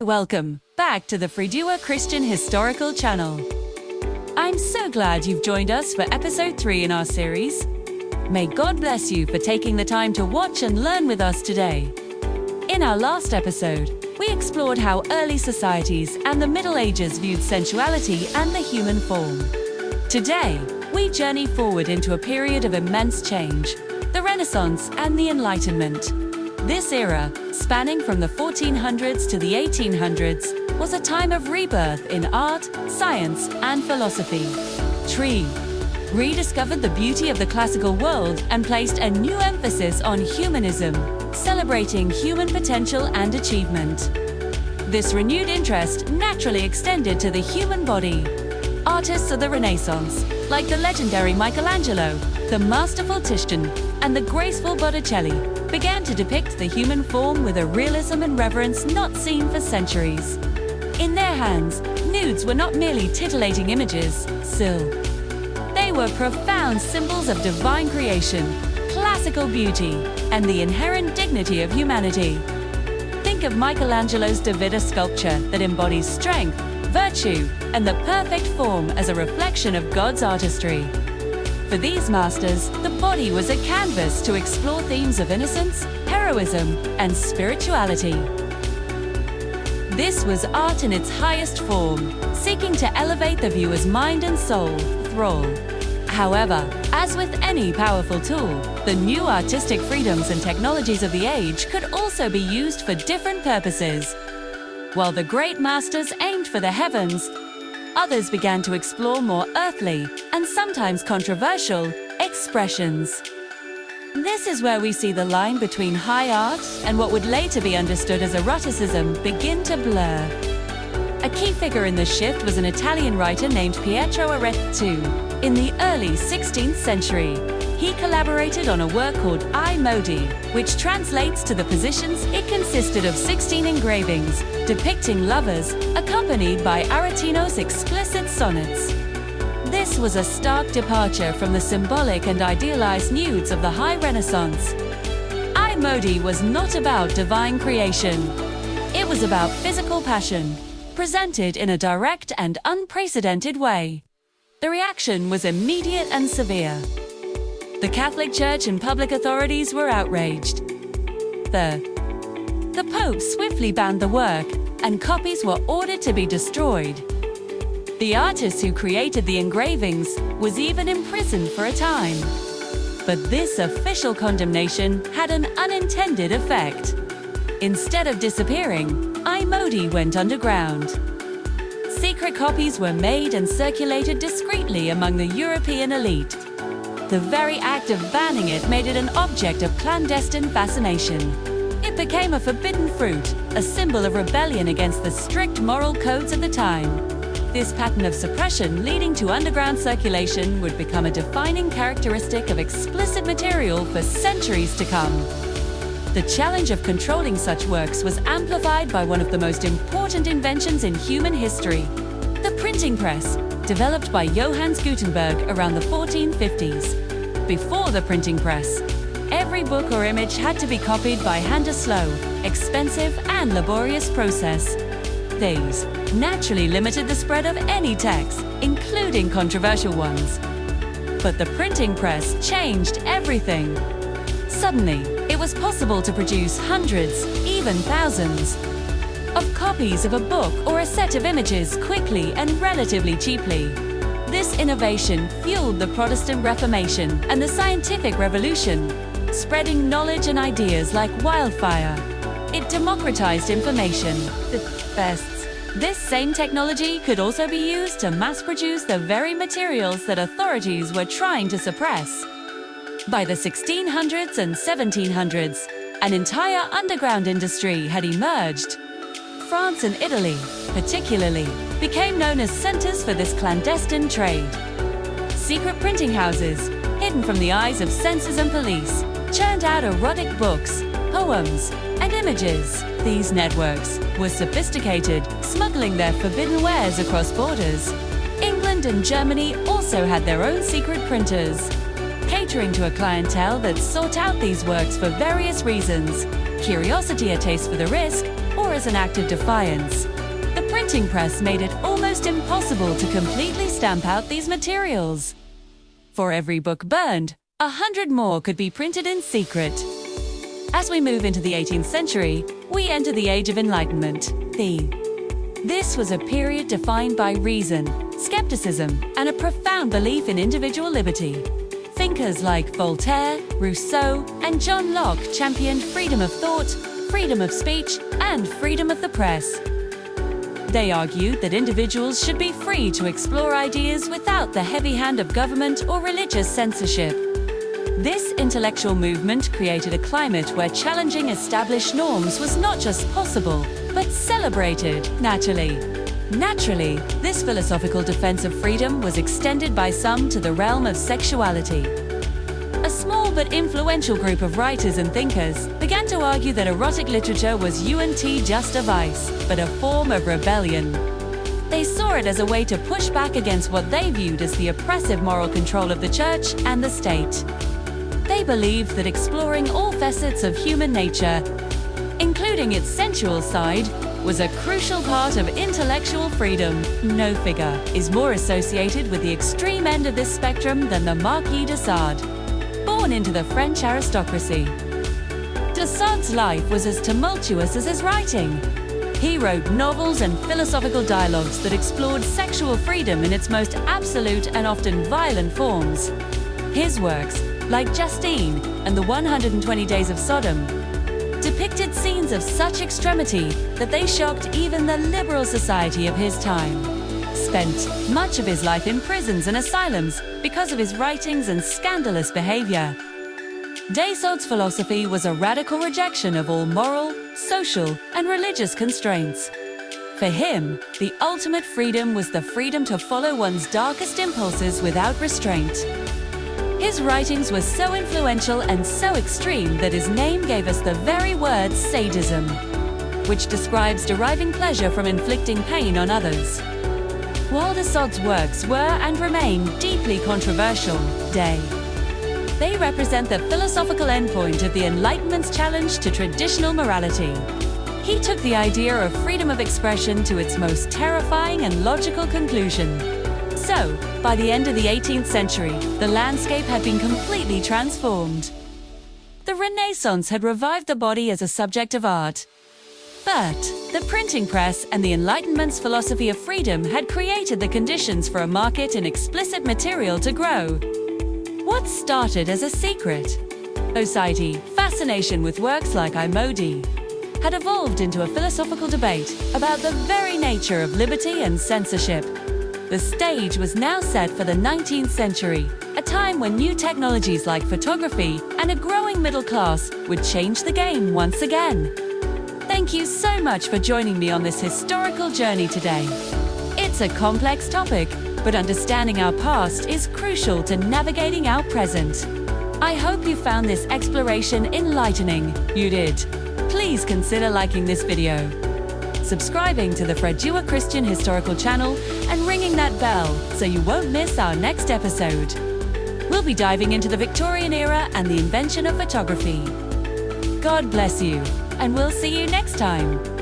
Welcome back to the Freedua Christian Historical Channel. I'm so glad you've joined us for episode 3 in our series. May God bless you for taking the time to watch and learn with us today. In our last episode, we explored how early societies and the Middle Ages viewed sensuality and the human form. Today, we journey forward into a period of immense change, the Renaissance and the Enlightenment. This era, spanning from the 1400s to the 1800s, was a time of rebirth in art, science, and philosophy. Tree rediscovered the beauty of the classical world and placed a new emphasis on humanism, celebrating human potential and achievement. This renewed interest naturally extended to the human body. Artists of the Renaissance, like the legendary Michelangelo, the masterful Titian, and the graceful Botticelli, began to depict the human form with a realism and reverence not seen for centuries. In their hands, nudes were not merely titillating images, they were profound symbols of divine creation, classical beauty, and the inherent dignity of humanity. Think of Michelangelo's David sculpture that embodies strength, virtue, and the perfect form as a reflection of God's artistry. For these masters, the body was a canvas to explore themes of innocence, heroism, and spirituality. This was art in its highest form, seeking to elevate the viewer's mind and soul, thrall. However, as with any powerful tool, the new artistic freedoms and technologies of the age could also be used for different purposes. While the great masters aimed for the heavens, others began to explore more earthly, and sometimes controversial, expressions. This is where we see the line between high art and what would later be understood as eroticism begin to blur. A key figure in this shift was an Italian writer named Pietro Arezzo. In the early 16th century, he collaborated on a work called I Modi, which translates to the positions. It consisted of 16 engravings depicting lovers, accompanied by Aretino's explicit sonnets. This was a stark departure from the symbolic and idealized nudes of the High Renaissance. I Modi was not about divine creation. It was about physical passion, presented in a direct and unprecedented way. The reaction was immediate and severe. The Catholic Church and public authorities were outraged. The Pope swiftly banned the work, and copies were ordered to be destroyed. The artist who created the engravings was even imprisoned for a time. But this official condemnation had an unintended effect. Instead of disappearing, I Modi went underground. Secret copies were made and circulated discreetly among the European elite. The very act of banning it made it an object of clandestine fascination. It became a forbidden fruit, a symbol of rebellion against the strict moral codes of the time. This pattern of suppression leading to underground circulation would become a defining characteristic of explicit material for centuries to come. The challenge of controlling such works was amplified by one of the most important inventions in human history, the printing press, developed by Johannes Gutenberg around the 1450s. Before the printing press, every book or image had to be copied by hand, a slow, expensive, and laborious process. These naturally limited the spread of any text, including controversial ones. But the printing press changed everything. Suddenly, it was possible to produce hundreds, even thousands, of copies of a book or a set of images quickly and relatively cheaply. This innovation fueled the Protestant Reformation and the scientific revolution, spreading knowledge and ideas like wildfire. It democratized information. This same technology could also be used to mass-produce the very materials that authorities were trying to suppress. By the 1600s and 1700s, an entire underground industry had emerged. France and Italy, particularly, became known as centers for this clandestine trade. Secret printing houses, hidden from the eyes of censors and police, churned out erotic books, poems, and images. These networks were sophisticated, smuggling their forbidden wares across borders. England and Germany also had their own secret printers, catering to a clientele that sought out these works for various reasons: curiosity, a taste for the risk, or as an act of defiance. The printing press made it almost impossible to completely stamp out these materials. For every book burned, 100 more could be printed in secret. As we move into the 18th century, we enter the Age of Enlightenment. This was a period defined by reason, skepticism, and a profound belief in individual liberty. Thinkers like Voltaire, Rousseau, and John Locke championed freedom of thought, freedom of speech, and freedom of the press. They argued that individuals should be free to explore ideas without the heavy hand of government or religious censorship. This intellectual movement created a climate where challenging established norms was not just possible, but celebrated. Naturally, this philosophical defense of freedom was extended by some to the realm of sexuality. A small but influential group of writers and thinkers began to argue that erotic literature was just a vice, but a form of rebellion. They saw it as a way to push back against what they viewed as the oppressive moral control of the church and the state. They believed that exploring all facets of human nature, including its sensual side, was a crucial part of intellectual freedom. No figure is more associated with the extreme end of this spectrum than the Marquis de Sade. Born into the French aristocracy, de Sade's life was as tumultuous as his writing. He wrote novels and philosophical dialogues that explored sexual freedom in its most absolute and often violent forms. His works, like Justine and the 120 Days of Sodom, depicted scenes of such extremity that they shocked even the liberal society of his time. Spent much of his life in prisons and asylums because of his writings and scandalous behavior. De Sade's philosophy was a radical rejection of all moral, social, and religious constraints. For him, the ultimate freedom was the freedom to follow one's darkest impulses without restraint. His writings were so influential and so extreme that his name gave us the very word sadism, which describes deriving pleasure from inflicting pain on others. While de Sade's works were and remain deeply controversial, they represent the philosophical endpoint of the Enlightenment's challenge to traditional morality. He took the idea of freedom of expression to its most terrifying and logical conclusion. So, by the end of the 18th century, the landscape had been completely transformed. The Renaissance had revived the body as a subject of art. But the printing press and the Enlightenment's philosophy of freedom had created the conditions for a market in explicit material to grow. What started as a secret society fascination with works like Imodi had evolved into a philosophical debate about the very nature of liberty and censorship. The stage was now set for the 19th century, a time when new technologies like photography and a growing middle class would change the game once again. Thank you so much for joining me on this historical journey today. It's a complex topic, but understanding our past is crucial to navigating our present. I hope you found this exploration enlightening. You did. Please consider liking this video, subscribing to the Fredua Christian Historical channel, and ringing that bell so you won't miss our next episode. We'll be diving into the Victorian era and the invention of photography. God bless you, and we'll see you next time.